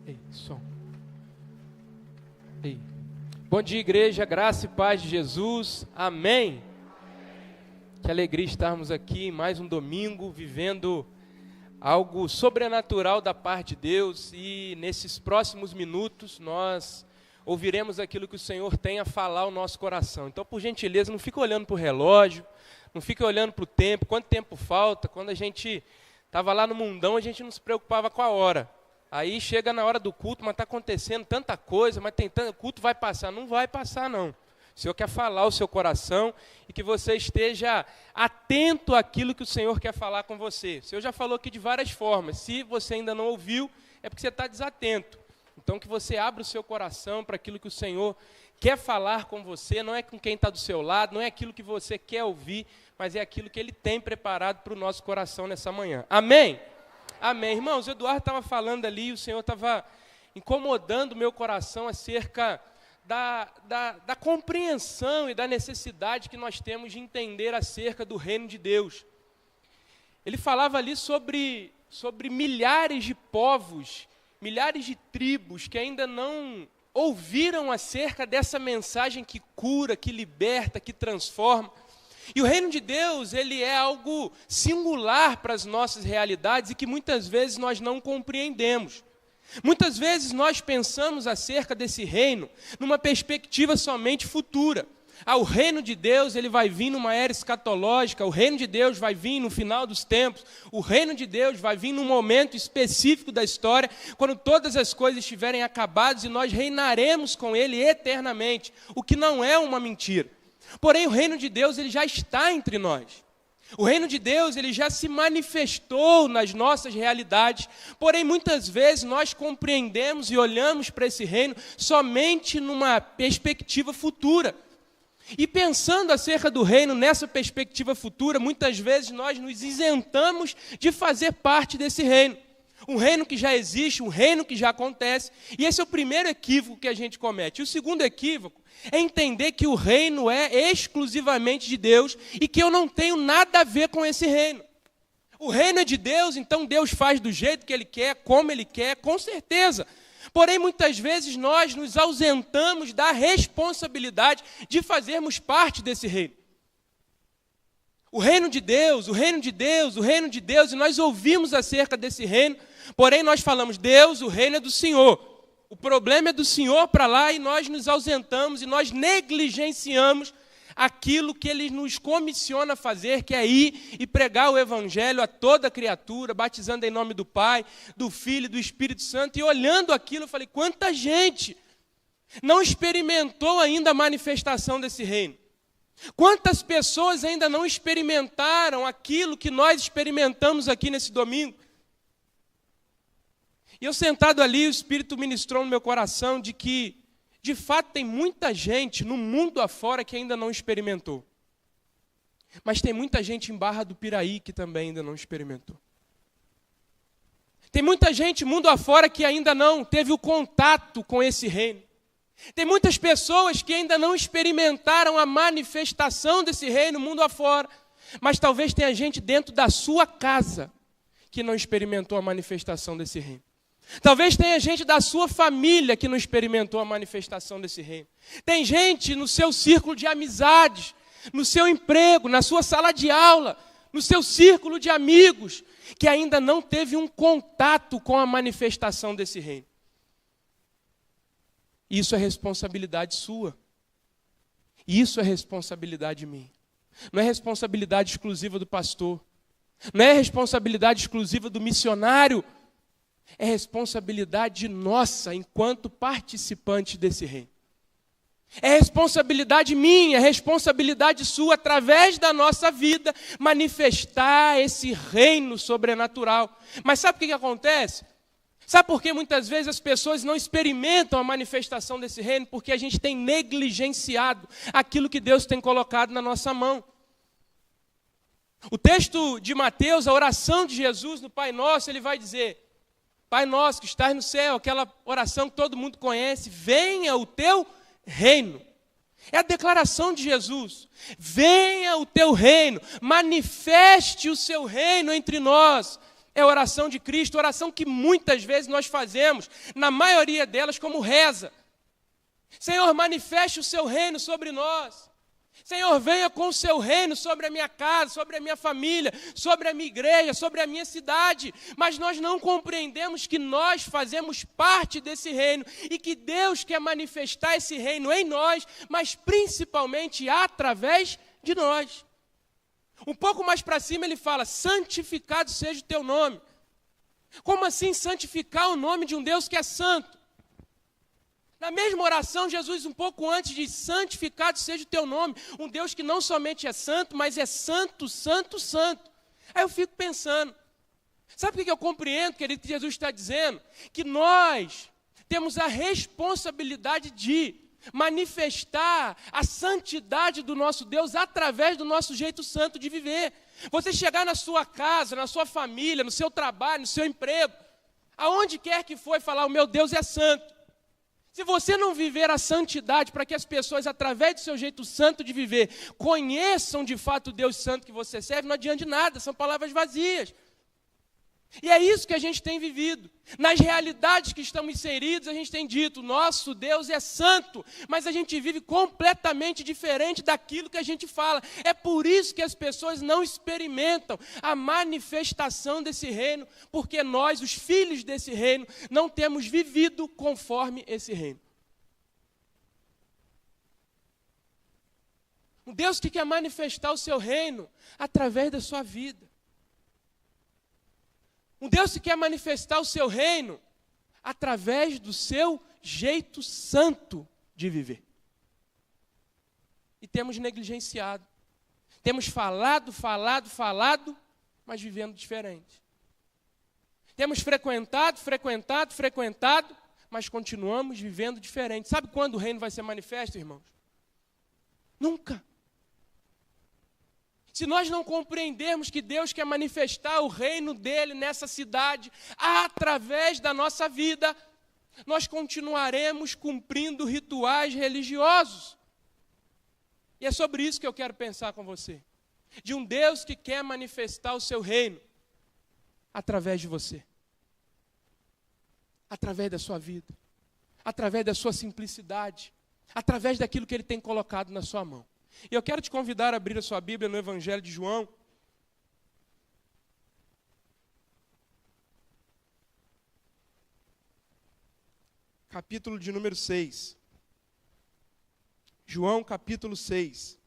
Ei, som. Ei. Bom dia, igreja, graça e paz de Jesus, amém. Que alegria estarmos aqui em mais um domingo, vivendo algo sobrenatural da parte de Deus, e nesses próximos minutos nós ouviremos aquilo que o Senhor tem a falar ao nosso coração. Então, por gentileza, não fique olhando para o relógio, não fique olhando para o tempo, quanto tempo falta. Quando a gente estava lá no mundão, a gente não se preocupava com a hora. Aí chega na hora do culto, mas está acontecendo tanta coisa, mas o culto vai passar. Não vai passar, não. O Senhor quer falar ao seu coração e que você esteja atento àquilo que o Senhor quer falar com você. O Senhor já falou aqui de várias formas. Se você ainda não ouviu, é porque você está desatento. Então, que você abra o seu coração para aquilo que o Senhor quer falar com você. Não é com quem está do seu lado, não é aquilo que você quer ouvir, mas é aquilo que Ele tem preparado para o nosso coração nessa manhã. Amém? Amém. Irmãos, o Eduardo estava falando ali, o Senhor estava incomodando o meu coração acerca da compreensão e da necessidade que nós temos de entender acerca do reino de Deus. Ele falava ali sobre milhares de povos, milhares de tribos que ainda não ouviram acerca dessa mensagem que cura, que liberta, que transforma. E o reino de Deus, ele é algo singular para as nossas realidades e que muitas vezes nós não compreendemos. Muitas vezes nós pensamos acerca desse reino numa perspectiva somente futura. O reino de Deus, ele vai vir numa era escatológica, o reino de Deus vai vir no final dos tempos, o reino de Deus vai vir num momento específico da história, quando todas as coisas estiverem acabadas e nós reinaremos com ele eternamente, o que não é uma mentira. Porém, o reino de Deus, ele já está entre nós. O reino de Deus, ele já se manifestou nas nossas realidades. Porém, muitas vezes nós compreendemos e olhamos para esse reino somente numa perspectiva futura. E pensando acerca do reino nessa perspectiva futura, muitas vezes nós nos isentamos de fazer parte desse reino. Um reino que já existe, um reino que já acontece. E esse é o primeiro equívoco que a gente comete. E o segundo equívoco é entender que o reino é exclusivamente de Deus e que eu não tenho nada a ver com esse reino. O reino é de Deus, então Deus faz do jeito que Ele quer, como Ele quer, com certeza. Porém, muitas vezes nós nos ausentamos da responsabilidade de fazermos parte desse reino. O reino de Deus, o reino de Deus, o reino de Deus, e nós ouvimos acerca desse reino, porém nós falamos, Deus, o reino é do Senhor. O problema é do Senhor para lá e nós nos ausentamos e nós negligenciamos aquilo que Ele nos comissiona a fazer, que é ir e pregar o Evangelho a toda criatura, batizando em nome do Pai, do Filho e do Espírito Santo. E olhando aquilo, eu falei, quanta gente não experimentou ainda a manifestação desse reino. Quantas pessoas ainda não experimentaram aquilo que nós experimentamos aqui nesse domingo? E eu sentado ali, o Espírito ministrou no meu coração de que, de fato, tem muita gente no mundo afora que ainda não experimentou. Mas tem muita gente em Barra do Piraí que também ainda não experimentou. Tem muita gente mundo afora que ainda não teve o contato com esse reino. Tem muitas pessoas que ainda não experimentaram a manifestação desse reino mundo afora. Mas talvez tenha gente dentro da sua casa que não experimentou a manifestação desse reino. Talvez tenha gente da sua família que não experimentou a manifestação desse reino. Tem gente no seu círculo de amizades, no seu emprego, na sua sala de aula, no seu círculo de amigos, que ainda não teve um contato com a manifestação desse reino. Isso é responsabilidade sua. Isso é responsabilidade minha. Não é responsabilidade exclusiva do pastor. Não é responsabilidade exclusiva do missionário. É responsabilidade nossa enquanto participantes desse reino. É responsabilidade minha, é responsabilidade sua, através da nossa vida, manifestar esse reino sobrenatural. Mas sabe o que acontece? Sabe por que muitas vezes as pessoas não experimentam a manifestação desse reino? Porque a gente tem negligenciado aquilo que Deus tem colocado na nossa mão. O texto de Mateus, a oração de Jesus no Pai Nosso, ele vai dizer, Pai nosso que estás no céu, aquela oração que todo mundo conhece, venha o teu reino. É a declaração de Jesus. Venha o teu reino, manifeste o seu reino entre nós. é a oração de Cristo, oração que muitas vezes nós fazemos, na maioria delas como reza. Senhor, manifeste o seu reino sobre nós. Senhor, venha com o seu reino sobre a minha casa, sobre a minha família, sobre a minha igreja, sobre a minha cidade. Mas nós não compreendemos que nós fazemos parte desse reino e que Deus quer manifestar esse reino em nós, mas principalmente através de nós. Um pouco mais para cima ele fala, santificado seja o teu nome. Como assim santificar o nome de um Deus que é santo? Na mesma oração, Jesus, um pouco antes, diz, santificado seja o teu nome. Um Deus que não somente é santo, mas é santo, santo, santo. Aí eu fico pensando, sabe o que eu compreendo, querido, que Jesus está dizendo? Que nós temos a responsabilidade de manifestar a santidade do nosso Deus através do nosso jeito santo de viver. Você chegar na sua casa, na sua família, no seu trabalho, no seu emprego, aonde quer que for, e falar, o meu Deus é santo. Se você não viver a santidade para que as pessoas, através do seu jeito santo de viver, conheçam de fato o Deus santo que você serve, não adianta de nada, são palavras vazias. E é isso que a gente tem vivido. Nas realidades que estamos inseridos, a gente tem dito, nosso Deus é santo, mas a gente vive completamente diferente daquilo que a gente fala. É por isso que as pessoas não experimentam a manifestação desse reino, porque nós, os filhos desse reino, não temos vivido conforme esse reino. Um Deus que quer manifestar o seu reino através da sua vida. Um Deus que quer manifestar o seu reino através do seu jeito santo de viver. E temos negligenciado. Temos falado, mas vivendo diferente. Temos frequentado, mas continuamos vivendo diferente. Sabe quando o reino vai ser manifesto, irmãos? Nunca. Se nós não compreendermos que Deus quer manifestar o reino dele nessa cidade, através da nossa vida, nós continuaremos cumprindo rituais religiosos. E é sobre isso que eu quero pensar com você. De um Deus que quer manifestar o seu reino através de você. Através da sua vida. Através da sua simplicidade. Através daquilo que ele tem colocado na sua mão. E eu quero te convidar a abrir a sua Bíblia no Evangelho de João. Capítulo de número 6. João, capítulo 6.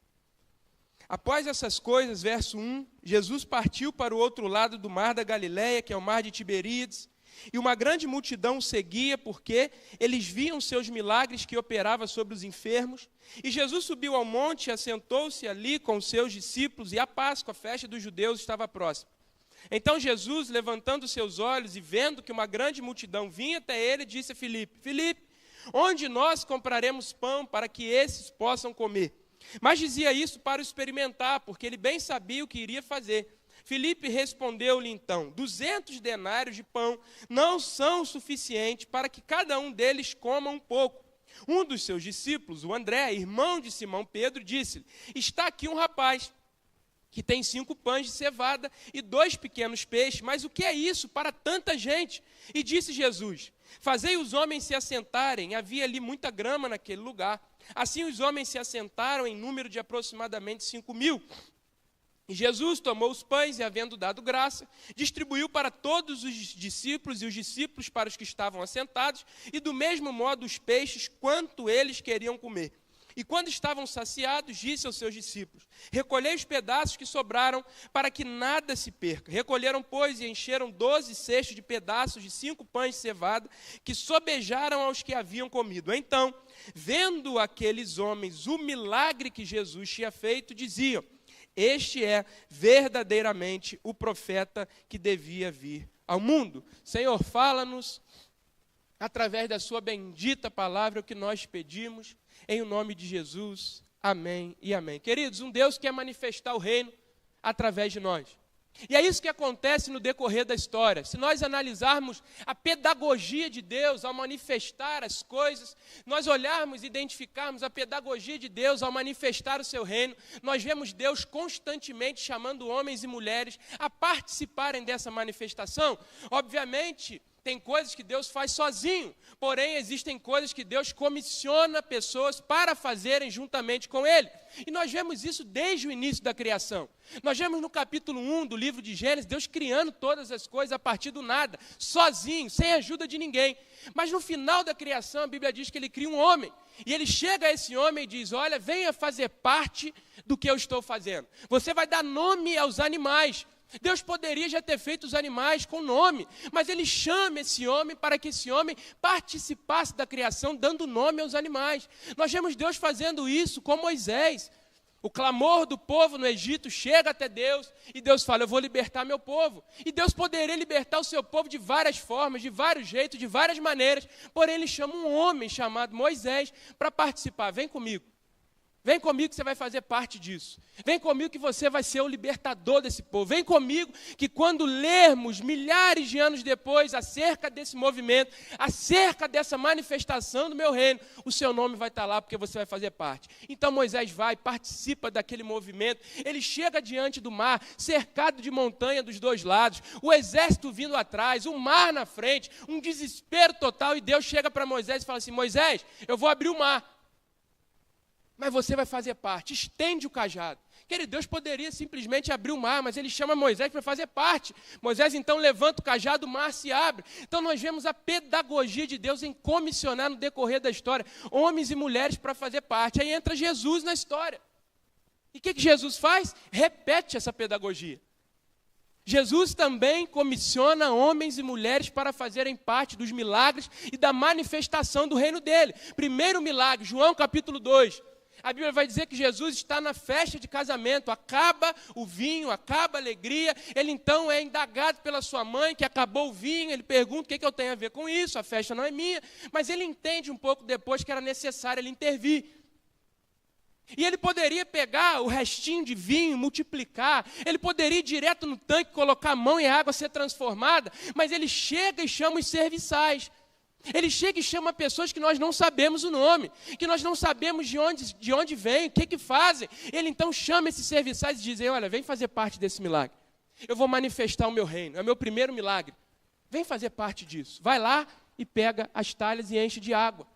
Após essas coisas, verso 1, Jesus partiu para o outro lado do mar da Galileia, que é o mar de Tiberíades, e uma grande multidão o seguia, porque eles viam seus milagres que operava sobre os enfermos. E Jesus subiu ao monte e assentou-se ali com os seus discípulos, e a Páscoa, a festa dos judeus, estava próxima. Então Jesus, levantando seus olhos e vendo que uma grande multidão vinha até ele, disse a Filipe, Filipe, onde nós compraremos pão para que esses possam comer? Mas dizia isso para o experimentar, porque ele bem sabia o que iria fazer. Filipe respondeu-lhe então, 200 denários de pão não são o suficiente para que cada um deles coma um pouco. Um dos seus discípulos, o André, irmão de Simão Pedro, disse-lhe, está aqui um rapaz que tem 5 pães de cevada e 2 pequenos peixes, mas o que é isso para tanta gente? E disse Jesus, fazei os homens se assentarem, havia ali muita grama naquele lugar. Assim os homens se assentaram em número de aproximadamente 5.000. E Jesus tomou os pães e, havendo dado graça, distribuiu para todos os discípulos e os discípulos para os que estavam assentados, e do mesmo modo os peixes, quanto eles queriam comer. E quando estavam saciados, disse aos seus discípulos, recolhei os pedaços que sobraram, para que nada se perca. Recolheram, pois, e encheram 12 cestos de pedaços de 5 pães de cevada, que sobejaram aos que haviam comido. Então, vendo aqueles homens o milagre que Jesus tinha feito, diziam, este é verdadeiramente o profeta que devia vir ao mundo. Senhor, fala-nos através da sua bendita palavra o que nós pedimos, em nome de Jesus. Amém e amém. Queridos, um Deus quer manifestar o reino através de nós. E é isso que acontece no decorrer da história. Se nós analisarmos a pedagogia de Deus ao manifestar as coisas, nós olharmos e identificarmos a pedagogia de Deus ao manifestar o seu reino, nós vemos Deus constantemente chamando homens e mulheres a participarem dessa manifestação. Obviamente, tem coisas que Deus faz sozinho, porém existem coisas que Deus comissiona pessoas para fazerem juntamente com Ele. E nós vemos isso desde o início da criação. Nós vemos no capítulo 1 do livro de Gênesis, Deus criando todas as coisas a partir do nada, sozinho, sem ajuda de ninguém. Mas no final da criação, a Bíblia diz que Ele cria um homem. E Ele chega a esse homem e diz, olha, venha fazer parte do que eu estou fazendo. Você vai dar nome aos animais. Deus poderia já ter feito os animais com nome, mas Ele chama esse homem para que esse homem participasse da criação, dando nome aos animais. Nós vemos Deus fazendo isso com Moisés. O clamor do povo no Egito chega até Deus e Deus fala, eu vou libertar meu povo. E Deus poderia libertar o seu povo de várias formas, de vários jeitos, de várias maneiras, porém Ele chama um homem chamado Moisés para participar. Vem comigo. Vem comigo que você vai fazer parte disso. Vem comigo que você vai ser o libertador desse povo. Vem comigo que quando lermos milhares de anos depois acerca desse movimento, acerca dessa manifestação do meu reino, o seu nome vai estar lá porque você vai fazer parte. Então Moisés vai, participa daquele movimento. Ele chega diante do mar, cercado de montanha dos dois lados, o exército vindo atrás, o mar na frente, um desespero total. E Deus chega para Moisés e fala assim, Moisés, eu vou abrir o mar. Mas você vai fazer parte, estende o cajado. Querido, Deus poderia simplesmente abrir o mar, mas Ele chama Moisés para fazer parte. Moisés então levanta o cajado, o mar se abre. Então nós vemos a pedagogia de Deus em comissionar no decorrer da história homens e mulheres para fazer parte. Aí entra Jesus na história. E o que Jesus faz? Repete essa pedagogia. Jesus também comissiona homens e mulheres para fazerem parte dos milagres e da manifestação do reino dele. Primeiro milagre, João capítulo 2. A Bíblia vai dizer que Jesus está na festa de casamento, acaba o vinho, acaba a alegria, ele então é indagado pela sua mãe, que acabou o vinho, ele pergunta o que eu tenho a ver com isso, a festa não é minha, mas ele entende um pouco depois que era necessário ele intervir. E ele poderia pegar o restinho de vinho, multiplicar, ele poderia ir direto no tanque, colocar a mão e a água ser transformada, mas ele chega e chama os serviçais. Ele chega e chama pessoas que nós não sabemos o nome, que nós não sabemos de onde vêm, o que fazem. Ele então chama esses serviçais e diz, olha, vem fazer parte desse milagre. Eu vou manifestar o meu reino, é o meu primeiro milagre. Vem fazer parte disso. Vai lá e pega as talhas e enche de água.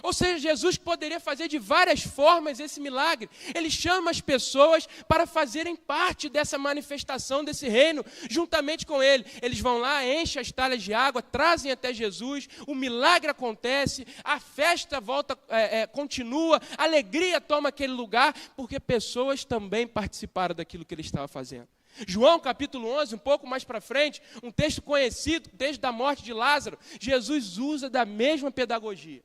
Ou seja, Jesus poderia fazer de várias formas esse milagre. Ele chama as pessoas para fazerem parte dessa manifestação desse reino, juntamente com ele. Eles vão lá, enchem as talhas de água, trazem até Jesus, o milagre acontece, a festa continua, a alegria toma aquele lugar, porque pessoas também participaram daquilo que ele estava fazendo. João capítulo 11, um pouco mais para frente, um texto conhecido, desde a morte de Lázaro, Jesus usa da mesma pedagogia.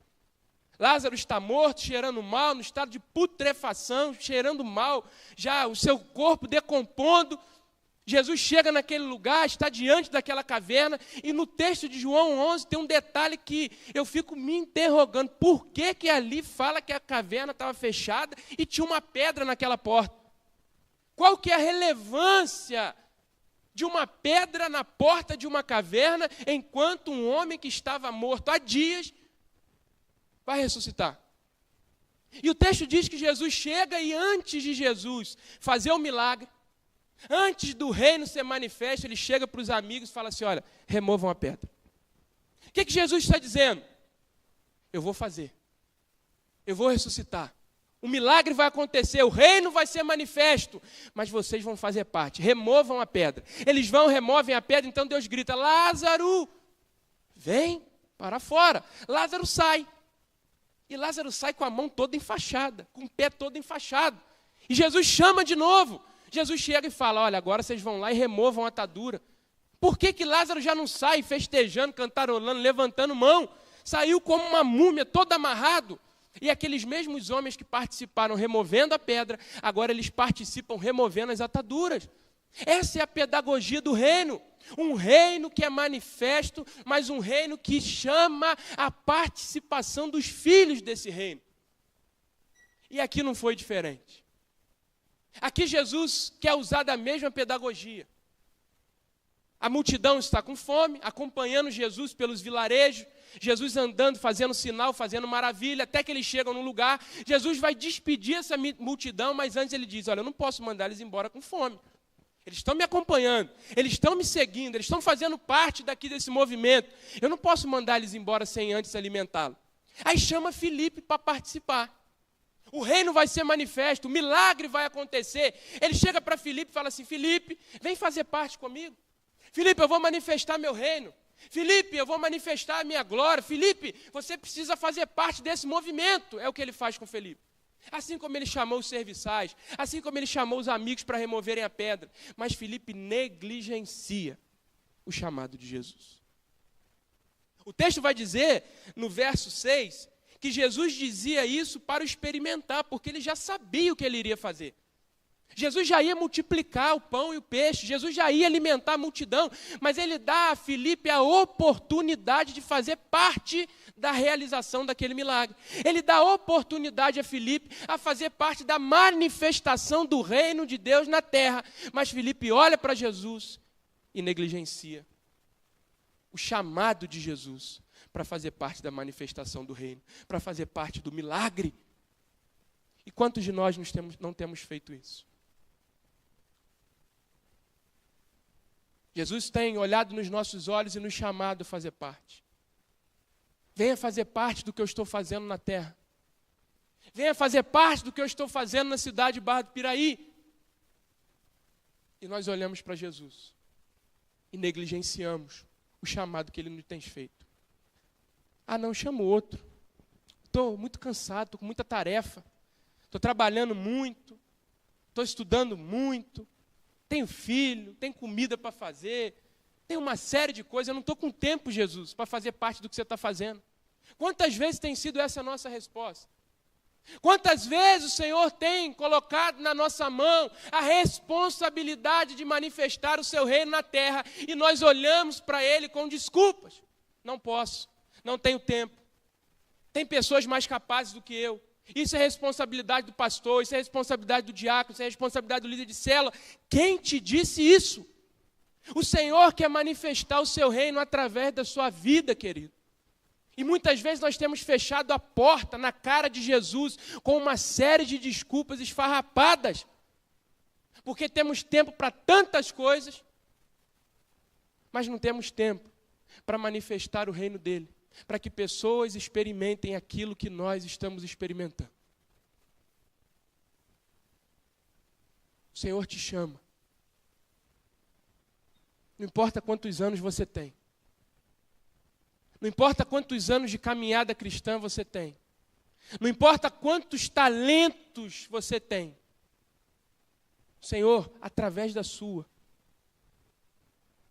Lázaro está morto, cheirando mal, no estado de putrefação, cheirando mal, já o seu corpo decompondo. Jesus chega naquele lugar, está diante daquela caverna, e no texto de João 11 tem um detalhe que eu fico me interrogando. Por que ali fala que a caverna estava fechada e tinha uma pedra naquela porta? Qual que é a relevância de uma pedra na porta de uma caverna, enquanto um homem que estava morto há dias vai ressuscitar? E o texto diz que Jesus chega e antes de Jesus fazer o milagre, antes do reino ser manifesto, ele chega para os amigos e fala assim, olha, removam a pedra. O que Jesus está dizendo? Eu vou fazer. Eu vou ressuscitar. O milagre vai acontecer, o reino vai ser manifesto, mas vocês vão fazer parte. Removam a pedra. Eles vão, removem a pedra, então Deus grita, Lázaro, vem para fora. Lázaro sai. E Lázaro sai com a mão toda enfaixada, com o pé todo enfaixado. E Jesus chama de novo. Jesus chega e fala, olha, agora vocês vão lá e removam a atadura. Por que Lázaro já não sai festejando, cantarolando, levantando mão? Saiu como uma múmia, todo amarrado. E aqueles mesmos homens que participaram removendo a pedra, agora eles participam removendo as ataduras. Essa é a pedagogia do reino. Um reino que é manifesto, mas um reino que chama a participação dos filhos desse reino. E aqui não foi diferente. Aqui Jesus quer usar da mesma pedagogia. A multidão está com fome, acompanhando Jesus pelos vilarejos, Jesus andando, fazendo sinal, fazendo maravilha, até que eles chegam num lugar. Jesus vai despedir essa multidão, mas antes ele diz, olha, eu não posso mandar eles embora com fome. Eles estão me acompanhando, eles estão me seguindo, eles estão fazendo parte daqui desse movimento. Eu não posso mandar eles embora sem antes alimentá-los. Aí chama Filipe para participar. O reino vai ser manifesto, o milagre vai acontecer. Ele chega para Filipe e fala assim, Filipe, vem fazer parte comigo. Filipe, eu vou manifestar meu reino. Filipe, eu vou manifestar a minha glória. Filipe, você precisa fazer parte desse movimento. É o que ele faz com Filipe. Assim como ele chamou os serviçais, assim como ele chamou os amigos para removerem a pedra. Mas Filipe negligencia o chamado de Jesus. O texto vai dizer, no verso 6, que Jesus dizia isso para o experimentar, porque ele já sabia o que ele iria fazer. Jesus já ia multiplicar o pão e o peixe, Jesus já ia alimentar a multidão, mas ele dá a Filipe a oportunidade de fazer parte da realização daquele milagre. Ele dá a oportunidade a Filipe a fazer parte da manifestação do reino de Deus na terra. Mas Filipe olha para Jesus e negligencia o chamado de Jesus para fazer parte da manifestação do reino, para fazer parte do milagre. E quantos de nós não temos feito isso? Jesus tem olhado nos nossos olhos e nos chamado a fazer parte. Venha fazer parte do que eu estou fazendo na terra. Venha fazer parte do que eu estou fazendo na cidade de Barra do Piraí. E nós olhamos para Jesus e negligenciamos o chamado que ele nos tem feito. Ah, não, chamo outro. Estou muito cansado, estou com muita tarefa. Estou trabalhando muito. Estou estudando muito. Tenho filho, tenho comida para fazer, tenho uma série de coisas, eu não estou com tempo, Jesus, para fazer parte do que você está fazendo. Quantas vezes tem sido essa a nossa resposta? Quantas vezes o Senhor tem colocado na nossa mão a responsabilidade de manifestar o seu reino na terra e nós olhamos para Ele com desculpas? Não posso, não tenho tempo. Tem pessoas mais capazes do que eu. Isso é responsabilidade do pastor, isso é responsabilidade do diácono, isso é responsabilidade do líder de célula. Quem te disse isso? O Senhor quer manifestar o seu reino através da sua vida, querido. E muitas vezes nós temos fechado a porta na cara de Jesus com uma série de desculpas esfarrapadas. Porque temos tempo para tantas coisas, mas não temos tempo para manifestar o reino dele. Para que pessoas experimentem aquilo que nós estamos experimentando. O Senhor te chama. Não importa quantos anos você tem. Não importa quantos anos de caminhada cristã você tem. Não importa quantos talentos você tem. O Senhor, através da sua,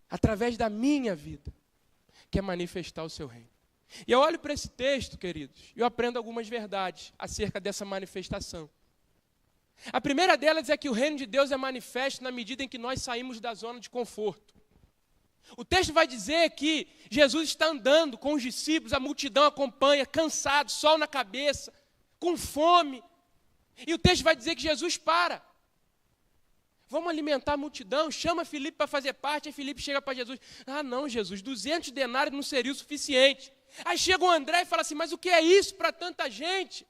através da minha vida, quer manifestar o seu reino. E eu olho para esse texto, queridos, e eu aprendo algumas verdades acerca dessa manifestação. A primeira delas é que o reino de Deus é manifesto na medida em que nós saímos da zona de conforto. O texto vai dizer que Jesus está andando com os discípulos, a multidão acompanha, cansado, sol na cabeça, com fome. E o texto vai dizer que Jesus para. Vamos alimentar a multidão, chama Filipe para fazer parte, aí Filipe chega para Jesus. Ah não, Jesus, 200 denários não seria o suficiente. Aí chega o André e fala assim, mas o que é isso para tanta gente?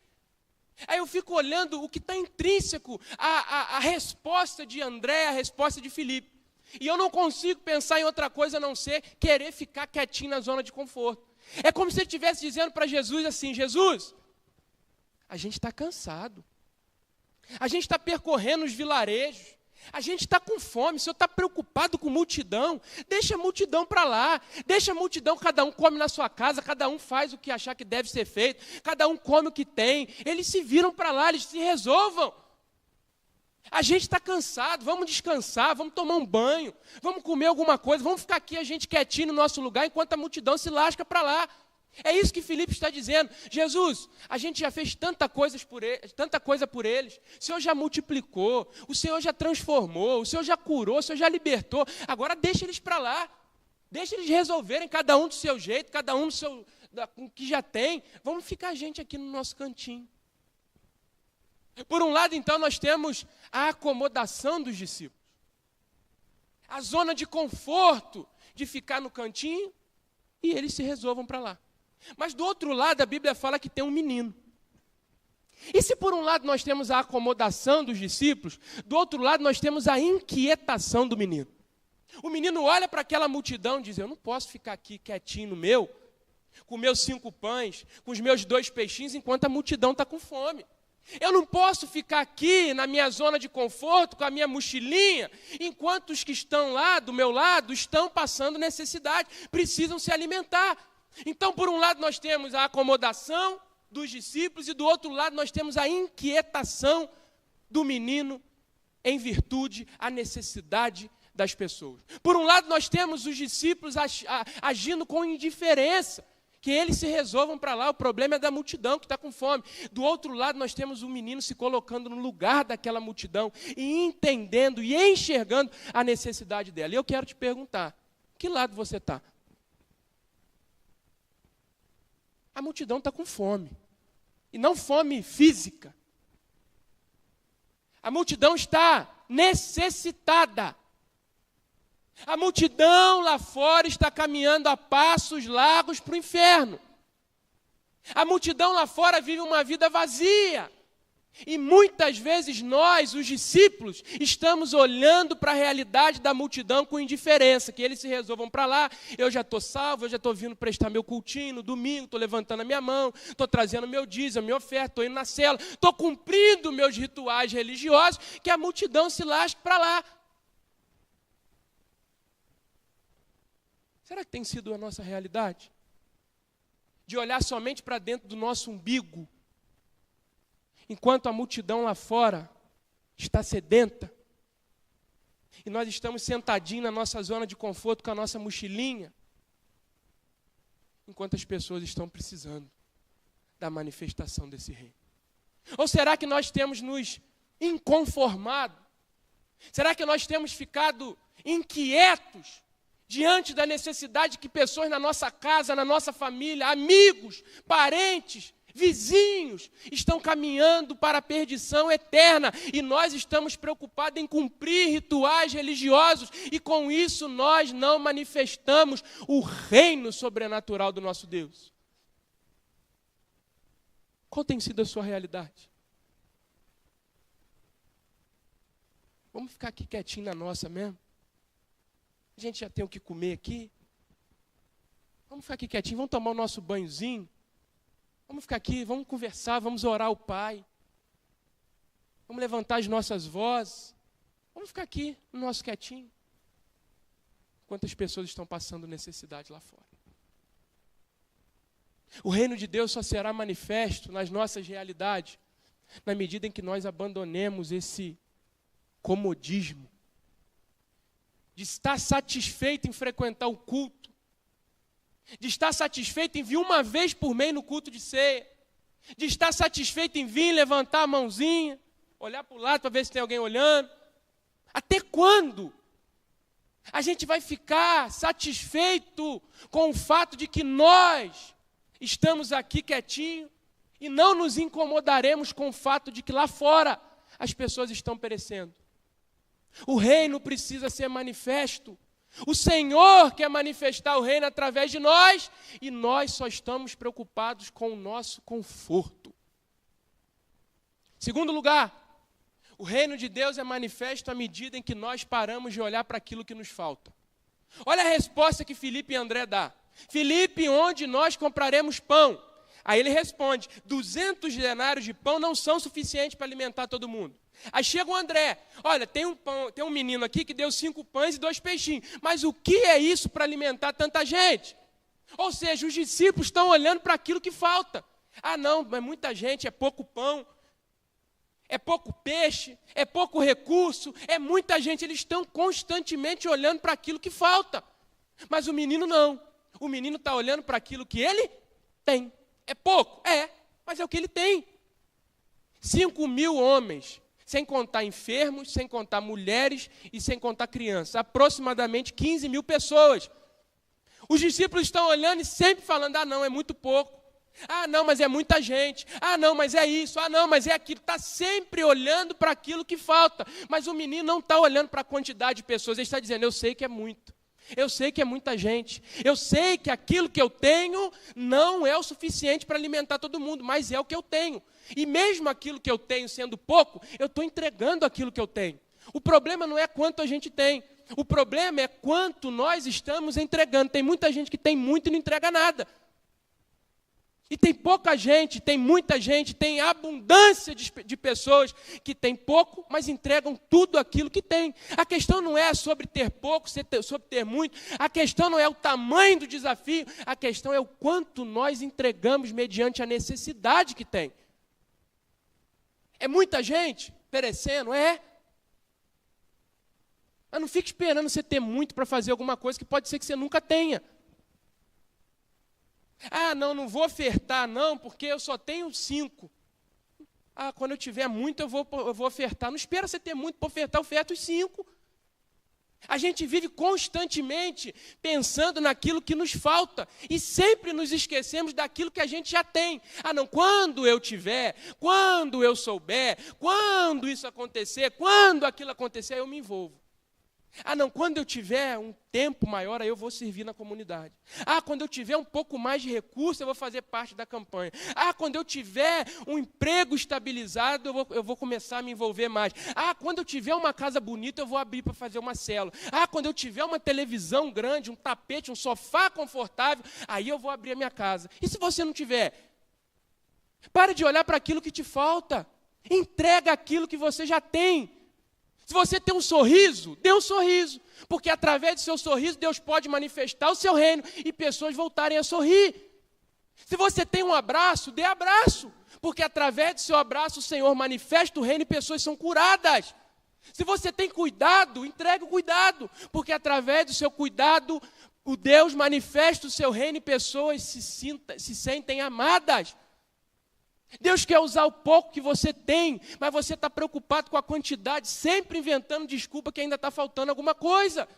Aí eu fico olhando o que está intrínseco, a resposta de André, a resposta de Filipe. E eu não consigo pensar em outra coisa a não ser querer ficar quietinho na zona de conforto. É como se ele estivesse dizendo para Jesus assim, Jesus, a gente está cansado. A gente está percorrendo os vilarejos. A gente está com fome, o Senhor está preocupado com multidão, deixa a multidão para lá, deixa a multidão, cada um come na sua casa, cada um faz o que achar que deve ser feito, cada um come o que tem, eles se viram para lá, eles se resolvam. A gente está cansado, vamos descansar, vamos tomar um banho, vamos comer alguma coisa, vamos ficar aqui a gente quietinho no nosso lugar enquanto a multidão se lasca para lá. É isso que Filipe está dizendo. Jesus, a gente já fez tanta coisa por eles. O Senhor já multiplicou, o Senhor já transformou, o Senhor já curou, o Senhor já libertou. Agora deixa eles para lá. Deixa eles resolverem, cada um do seu jeito, cada um com o que já tem. Vamos ficar a gente aqui no nosso cantinho. Por um lado, então, nós temos a acomodação dos discípulos. a zona de conforto de ficar no cantinho e eles se resolvam para lá. Mas do outro lado a Bíblia fala que tem um menino. E se por um lado nós temos a acomodação dos discípulos, do outro lado nós temos a inquietação do menino. O menino olha para aquela multidão e diz, eu não posso ficar aqui quietinho no meu, com meus 5 pães, com os meus 2 peixinhos, enquanto a multidão está com fome. Eu não posso ficar aqui na minha zona de conforto, com a minha mochilinha, enquanto os que estão lá do meu lado estão passando necessidade, precisam se alimentar. Então, por um lado nós temos a acomodação dos discípulos e do outro lado nós temos a inquietação do menino em virtude à necessidade das pessoas. Por um lado nós temos os discípulos agindo com indiferença, que eles se resolvam para lá, o problema é da multidão que está com fome. Do outro lado nós temos o menino se colocando no lugar daquela multidão e entendendo e enxergando a necessidade dela. E eu quero te perguntar, que lado você está? A multidão está com fome, e não fome física. A multidão está necessitada. A multidão lá fora está caminhando a passos largos para o inferno. A multidão lá fora vive uma vida vazia. E muitas vezes nós, os discípulos, estamos olhando para a realidade da multidão com indiferença, que eles se resolvam para lá, eu já estou salvo, eu já estou vindo prestar meu cultinho no domingo, estou levantando a minha mão, estou trazendo meu dízimo, a minha oferta, estou indo na cela, estou cumprindo meus rituais religiosos, que a multidão se lasque para lá. Será que tem sido a nossa realidade? De olhar somente para dentro do nosso umbigo, enquanto a multidão lá fora está sedenta, e nós estamos sentadinhos na nossa zona de conforto com a nossa mochilinha, enquanto as pessoas estão precisando da manifestação desse reino. Ou será que nós temos nos inconformado? Será que nós temos ficado inquietos diante da necessidade que pessoas na nossa casa, na nossa família, amigos, parentes, vizinhos, estão caminhando para a perdição eterna, e nós estamos preocupados em cumprir rituais religiosos, e com isso nós não manifestamos o reino sobrenatural do nosso Deus? Qual tem sido a sua realidade? Vamos ficar aqui quietinho na nossa mesmo? A gente já tem o que comer aqui? Vamos ficar aqui quietinho, vamos tomar o nosso banhozinho? Vamos ficar aqui, vamos conversar, vamos orar ao Pai. Vamos levantar as nossas vozes. Vamos ficar aqui, no nosso quietinho. Quantas pessoas estão passando necessidade lá fora? O reino de Deus só será manifesto nas nossas realidades, na medida em que nós abandonemos esse comodismo, de estar satisfeito em frequentar o culto, de estar satisfeito em vir uma vez por mês no culto de ceia, de estar satisfeito em vir levantar a mãozinha, olhar para o lado para ver se tem alguém olhando. Até quando a gente vai ficar satisfeito com o fato de que nós estamos aqui quietinho e não nos incomodaremos com o fato de que lá fora as pessoas estão perecendo? O reino precisa ser manifesto. O Senhor quer manifestar o reino através de nós, e nós só estamos preocupados com o nosso conforto. Segundo lugar, o reino de Deus é manifesto à medida em que nós paramos de olhar para aquilo que nos falta. Olha a resposta que Filipe e André dá. Filipe, onde nós compraremos pão? Aí ele responde, 200 denários de pão não são suficientes para alimentar todo mundo. Aí chega o André, olha, tem um menino aqui que deu 5 pães e 2 peixinhos, mas o que é isso para alimentar tanta gente? Ou seja, os discípulos estão olhando para aquilo que falta. Ah não, mas muita gente, é pouco pão, é pouco peixe, é pouco recurso, é muita gente, eles estão constantemente olhando para aquilo que falta. Mas o menino não, o menino está olhando para aquilo que ele tem. É pouco? É, mas é o que ele tem. 5.000 homens, sem contar enfermos, sem contar mulheres e sem contar crianças. Aproximadamente 15.000 pessoas. Os discípulos estão olhando e sempre falando, ah não, é muito pouco. Ah, não, mas é muita gente. Ah, não, mas é isso. Ah, não, mas é aquilo. Está sempre olhando para aquilo que falta. Mas o menino não está olhando para a quantidade de pessoas. Ele está dizendo, eu sei que é muito. Eu sei que é muita gente. Eu sei que aquilo que eu tenho não é o suficiente para alimentar todo mundo, mas é o que eu tenho. E mesmo aquilo que eu tenho sendo pouco, eu estou entregando aquilo que eu tenho. O problema não é quanto a gente tem. O problema é quanto nós estamos entregando. Tem muita gente que tem muito e não entrega nada. E tem pouca gente, tem muita gente, tem abundância de pessoas que têm pouco, mas entregam tudo aquilo que tem. A questão não é sobre ter pouco, sobre ter muito. A questão não é o tamanho do desafio. A questão é o quanto nós entregamos mediante a necessidade que tem. É muita gente perecendo? É. Mas não fique esperando você ter muito para fazer alguma coisa que pode ser que você nunca tenha. Ah, não vou ofertar não, porque eu só tenho 5. Ah, quando eu tiver muito eu vou ofertar. Não espera você ter muito para ofertar, oferta os 5. A gente vive constantemente pensando naquilo que nos falta e sempre nos esquecemos daquilo que a gente já tem. Ah, não, quando eu tiver, quando eu souber, quando isso acontecer, quando aquilo acontecer, eu me envolvo. Ah, não, quando eu tiver um tempo maior, aí eu vou servir na comunidade. Ah, quando eu tiver um pouco mais de recurso, eu vou fazer parte da campanha. Ah, quando eu tiver um emprego estabilizado, eu vou começar a me envolver mais. Ah, quando eu tiver uma casa bonita, eu vou abrir para fazer uma célula. Ah, quando eu tiver uma televisão grande, um tapete, um sofá confortável, aí eu vou abrir a minha casa. E se você não tiver? Pare de olhar para aquilo que te falta. Entrega aquilo que você já tem. Se você tem um sorriso, dê um sorriso, porque através do seu sorriso Deus pode manifestar o seu reino e pessoas voltarem a sorrir. Se você tem um abraço, dê abraço, porque através do seu abraço o Senhor manifesta o reino e pessoas são curadas. Se você tem cuidado, entregue o cuidado, porque através do seu cuidado o Deus manifesta o seu reino e pessoas se sentem amadas. Deus quer usar o pouco que você tem, mas você está preocupado com a quantidade, sempre inventando desculpa que ainda está faltando alguma coisa.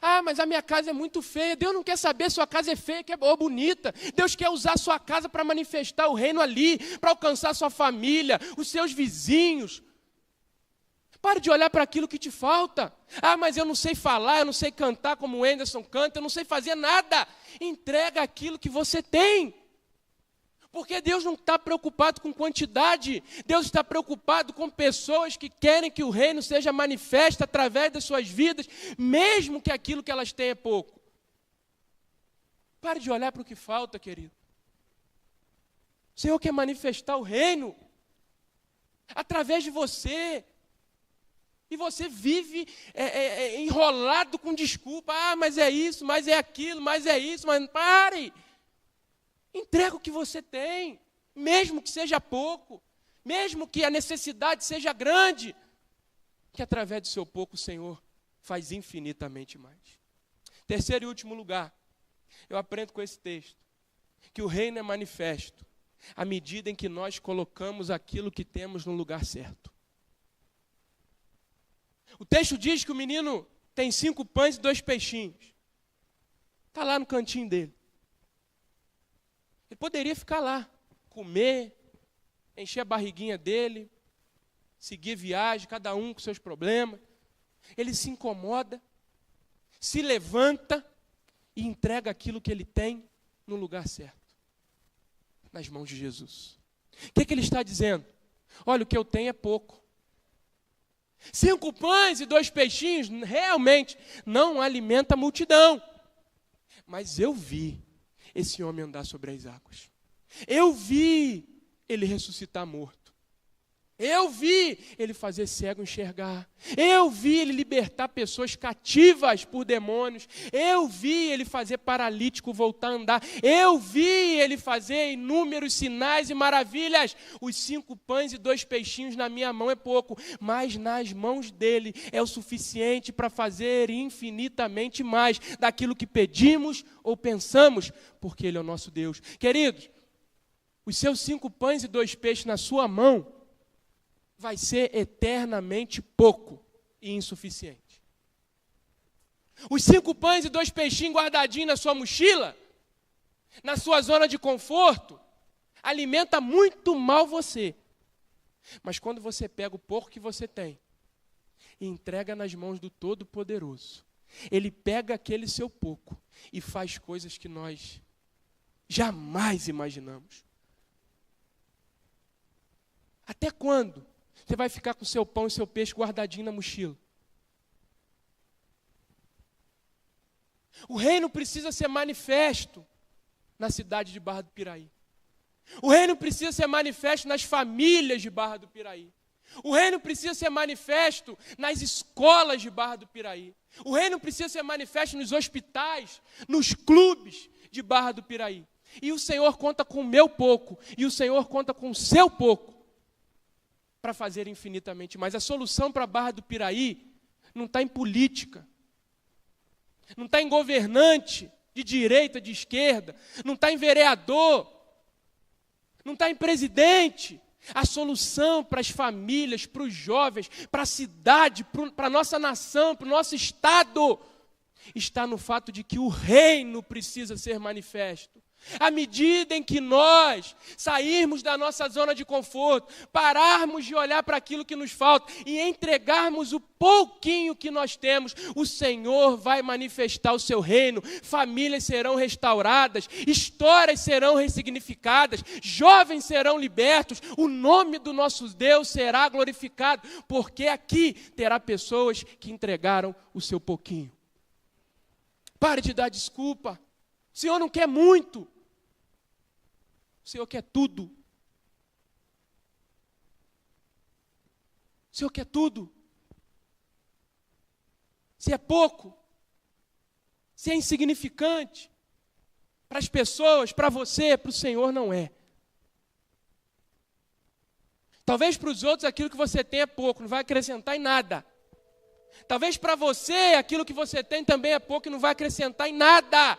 Ah, mas a minha casa é muito feia. Deus não quer saber se sua casa é feia ou bonita. Deus quer usar a sua casa para manifestar o reino ali, para alcançar a sua família, os seus vizinhos. Pare de olhar para aquilo que te falta. Ah, mas eu não sei falar, eu não sei cantar como o Anderson canta, eu não sei fazer nada. Entrega aquilo que você tem. Porque Deus não está preocupado com quantidade, Deus está preocupado com pessoas que querem que o reino seja manifesto através das suas vidas, mesmo que aquilo que elas têm é pouco. Pare de olhar para o que falta, querido. O Senhor quer manifestar o reino através de você. E você vive enrolado com desculpa. Ah, mas é isso, mas é aquilo, mas é isso, mas pare. Entrega o que você tem, mesmo que seja pouco, mesmo que a necessidade seja grande, que através do seu pouco o Senhor faz infinitamente mais. Terceiro e último lugar, eu aprendo com esse texto, que o reino é manifesto à medida em que nós colocamos aquilo que temos no lugar certo. O texto diz que o menino tem 5 pães e 2 peixinhos. Está lá no cantinho dele. Ele poderia ficar lá, comer, encher a barriguinha dele, seguir viagem, cada um com seus problemas. Ele se incomoda, se levanta e entrega aquilo que ele tem no lugar certo, nas mãos de Jesus. O que ele está dizendo? Olha, o que eu tenho é pouco. 5 pães e 2 peixinhos realmente não alimenta a multidão. Mas eu vi esse homem andar sobre as águas. Eu vi ele ressuscitar morto. Eu vi ele fazer cego enxergar. Eu vi ele libertar pessoas cativas por demônios. Eu vi ele fazer paralítico voltar a andar. Eu vi ele fazer inúmeros sinais e maravilhas. Os 5 pães e 2 peixinhos na minha mão é pouco, mas nas mãos dele é o suficiente para fazer infinitamente mais daquilo que pedimos ou pensamos, porque ele é o nosso Deus. Queridos, os seus 5 pães e 2 peixes na sua mão vai ser eternamente pouco e insuficiente. Os 5 pães e 2 peixinhos guardadinhos na sua mochila na sua zona de conforto, alimenta muito mal você. Mas quando você pega o pouco que você tem e entrega nas mãos do Todo-Poderoso, Ele pega aquele seu pouco e faz coisas que nós jamais imaginamos. Até quando você vai ficar com seu pão e seu peixe guardadinho na mochila? O reino precisa ser manifesto na cidade de Barra do Piraí. O reino precisa ser manifesto nas famílias de Barra do Piraí. O reino precisa ser manifesto nas escolas de Barra do Piraí. O reino precisa ser manifesto nos hospitais, nos clubes de Barra do Piraí. E o Senhor conta com o meu pouco, e o Senhor conta com o seu pouco, para fazer infinitamente mais. A solução para Barra do Piraí não está em política, não está em governante de direita, de esquerda, não está em vereador, não está em presidente. A solução para as famílias, para os jovens, para a cidade, para a nossa nação, para o nosso estado, está no fato de que o reino precisa ser manifesto. À medida em que nós sairmos da nossa zona de conforto, pararmos de olhar para aquilo que nos falta e entregarmos o pouquinho que nós temos, o Senhor vai manifestar o seu reino, famílias serão restauradas, histórias serão ressignificadas, jovens serão libertos, o nome do nosso Deus será glorificado, porque aqui terá pessoas que entregaram o seu pouquinho. Pare de dar desculpa. O Senhor não quer muito. O Senhor quer tudo. O Senhor quer tudo. Se é pouco, se é insignificante, para as pessoas, para você, para o Senhor não é. Talvez para os outros aquilo que você tem é pouco, não vai acrescentar em nada. Talvez para você aquilo que você tem também é pouco e não vai acrescentar em nada.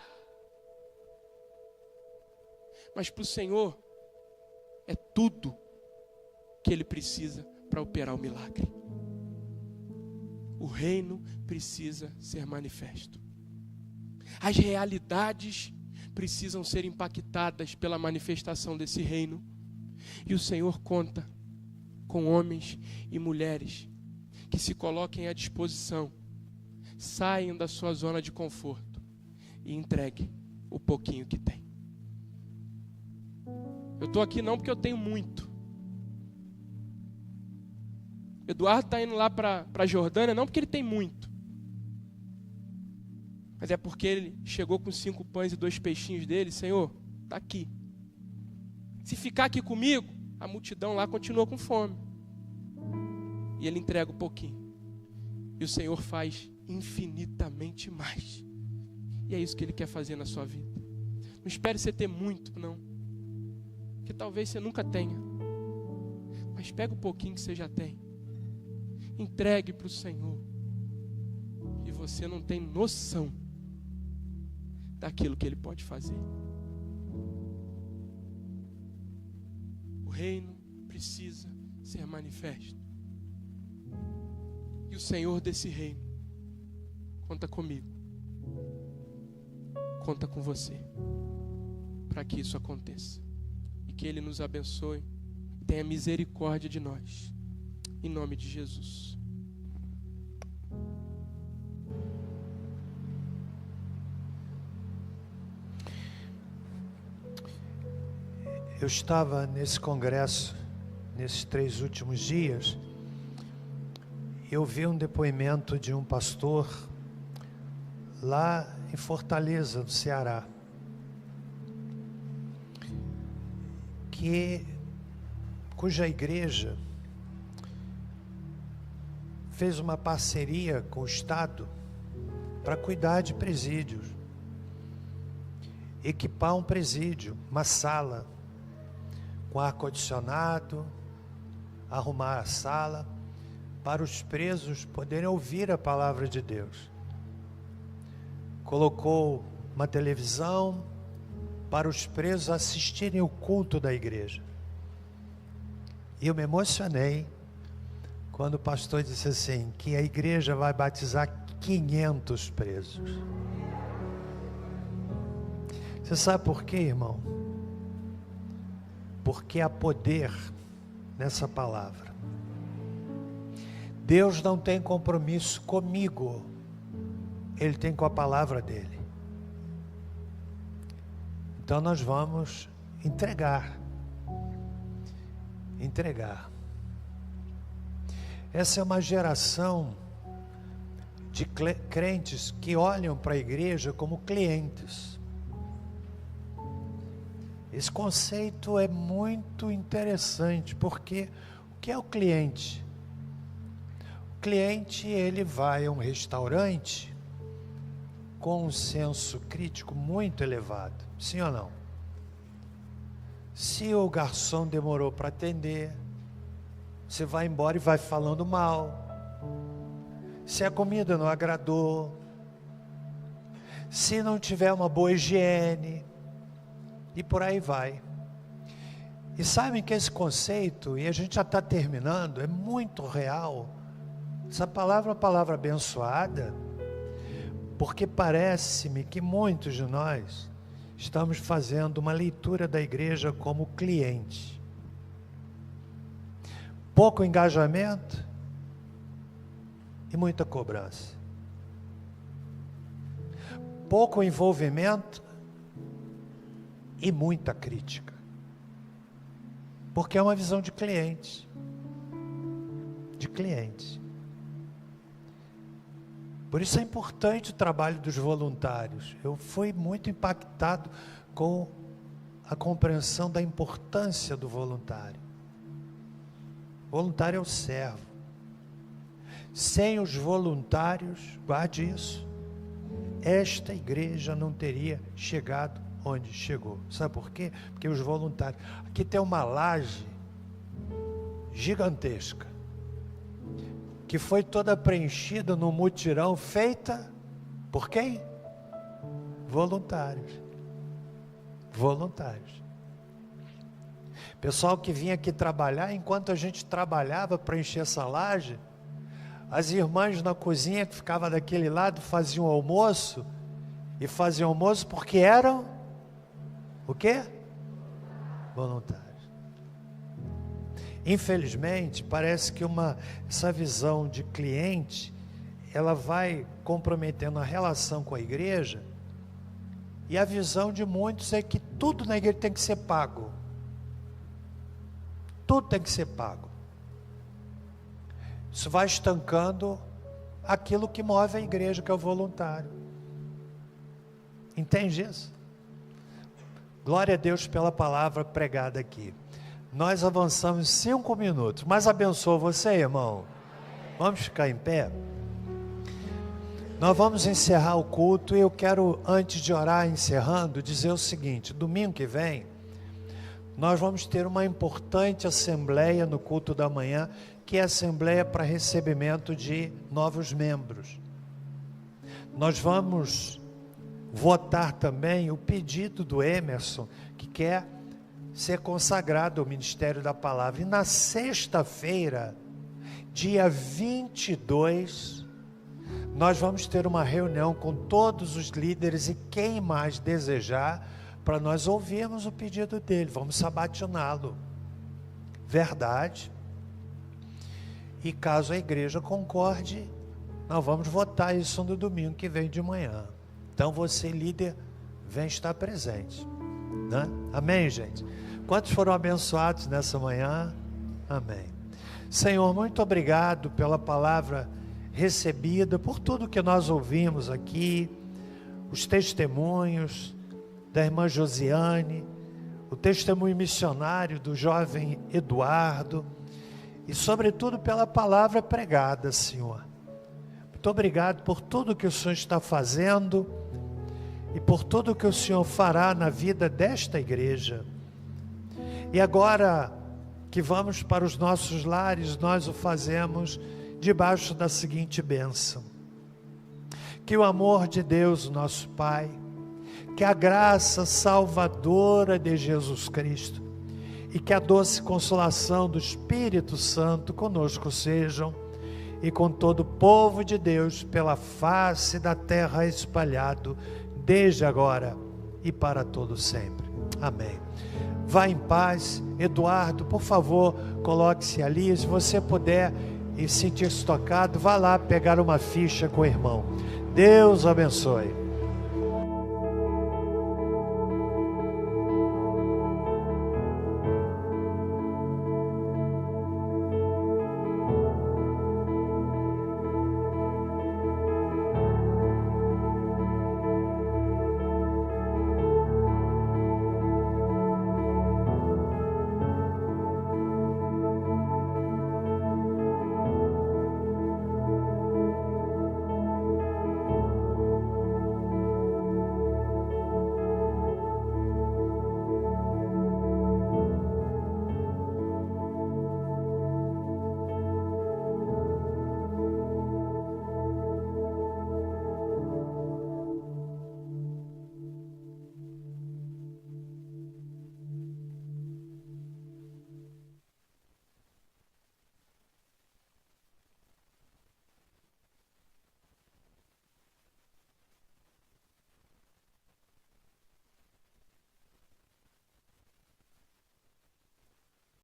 Mas para o Senhor é tudo que Ele precisa para operar o milagre. O reino precisa ser manifesto. As realidades precisam ser impactadas pela manifestação desse reino. E o Senhor conta com homens e mulheres que se coloquem à disposição, saiam da sua zona de conforto e entreguem o pouquinho que tem. Eu estou aqui não porque eu tenho muito. Eduardo está indo lá para a Jordânia não porque ele tem muito, mas é porque ele chegou com 5 pães e 2 peixinhos dele. Senhor, está aqui. Se ficar aqui comigo, a multidão lá continua com fome. E ele entrega um pouquinho. E o Senhor faz infinitamente mais. E é isso que Ele quer fazer na sua vida. Não espere você ter muito, não. Porque talvez você nunca tenha. Mas pega o pouquinho que você já tem. Entregue para o Senhor. E você não tem noção daquilo que Ele pode fazer. O reino precisa ser manifesto. E o Senhor desse reino conta comigo, conta com você, para que isso aconteça. E que Ele nos abençoe, tenha misericórdia de nós, em nome de Jesus. Eu estava nesse congresso, nesses 3 últimos dias, eu vi um depoimento de um pastor lá em Fortaleza, no Ceará, cuja igreja fez uma parceria com o Estado para cuidar de presídios, equipar um presídio, uma sala com ar-condicionado, arrumar a sala para os presos poderem ouvir a palavra de Deus. Colocou uma televisão para os presos assistirem o culto da igreja. E eu me emocionei quando o pastor disse assim, que a igreja vai batizar 500 presos. Você sabe por quê, irmão? Porque há poder nessa palavra. Deus não tem compromisso comigo, Ele tem com a palavra dEle. Então nós vamos entregar. Essa é uma geração de crentes que olham para a igreja como clientes. Esse conceito é muito interessante, porque o que é o cliente? O cliente, ele vai a um restaurante com um senso crítico muito elevado, sim ou não? Se o garçom demorou para atender, você vai embora e vai falando mal. Se a comida não agradou, se não tiver uma boa higiene, e por aí vai. E sabem que esse conceito, e a gente já está terminando, é muito real. Essa palavra é uma palavra abençoada, porque parece-me que muitos de nós estamos fazendo uma leitura da igreja como cliente. Pouco engajamento e muita cobrança. Pouco envolvimento e muita crítica. Porque é uma visão de cliente. De cliente. Por isso é importante o trabalho dos voluntários. Eu fui muito impactado com a compreensão da importância do voluntário. O voluntário é o servo. Sem os voluntários, guarde isso, esta igreja não teria chegado onde chegou. Sabe por quê? Porque os voluntários... Aqui tem uma laje gigantesca, que foi toda preenchida no mutirão, feita por quem? Voluntários. Voluntários. Pessoal que vinha aqui trabalhar, enquanto a gente trabalhava para encher essa laje, as irmãs na cozinha que ficavam daquele lado faziam almoço, e faziam almoço porque eram o quê? Voluntários. Infelizmente, parece que essa visão de cliente, ela vai comprometendo a relação com a igreja, e a visão de muitos é que tudo na igreja tem que ser pago. Tudo tem que ser pago. Isso vai estancando aquilo que move a igreja, que é o voluntário. Entende isso? Glória a Deus pela palavra pregada aqui. Nós avançamos 5 minutos, mas abençoa você, irmão. Vamos ficar em pé? Nós vamos encerrar o culto, e eu quero, antes de orar encerrando, dizer o seguinte: domingo que vem, nós vamos ter uma importante assembleia no culto da manhã, que é a assembleia para recebimento de novos membros. Nós vamos votar também o pedido do Emerson, que quer ser consagrado ao ministério da palavra. E na sexta-feira, dia 22, nós vamos ter uma reunião com todos os líderes e quem mais desejar, para nós ouvirmos o pedido dele. Vamos sabatiná-lo. Verdade. E caso a igreja concorde, nós vamos votar isso no domingo que vem de manhã. Então você, líder, vem estar presente, né? Amém, gente? Quantos foram abençoados nessa manhã? Amém. Senhor, muito obrigado pela palavra recebida, por tudo que nós ouvimos aqui, os testemunhos da irmã Josiane, o testemunho missionário do jovem Eduardo, e sobretudo pela palavra pregada, Senhor. Muito obrigado por tudo que o Senhor está fazendo e por tudo que o Senhor fará na vida desta igreja. E agora que vamos para os nossos lares, nós o fazemos debaixo da seguinte bênção: que o amor de Deus, nosso Pai, que a graça salvadora de Jesus Cristo e que a doce consolação do Espírito Santo conosco sejam, e com todo o povo de Deus pela face da terra espalhado, desde agora e para todo sempre. Amém. Vá em paz. Eduardo, por favor, coloque-se ali. Se você puder e sentir-se tocado, vá lá pegar uma ficha com o irmão. Deus abençoe.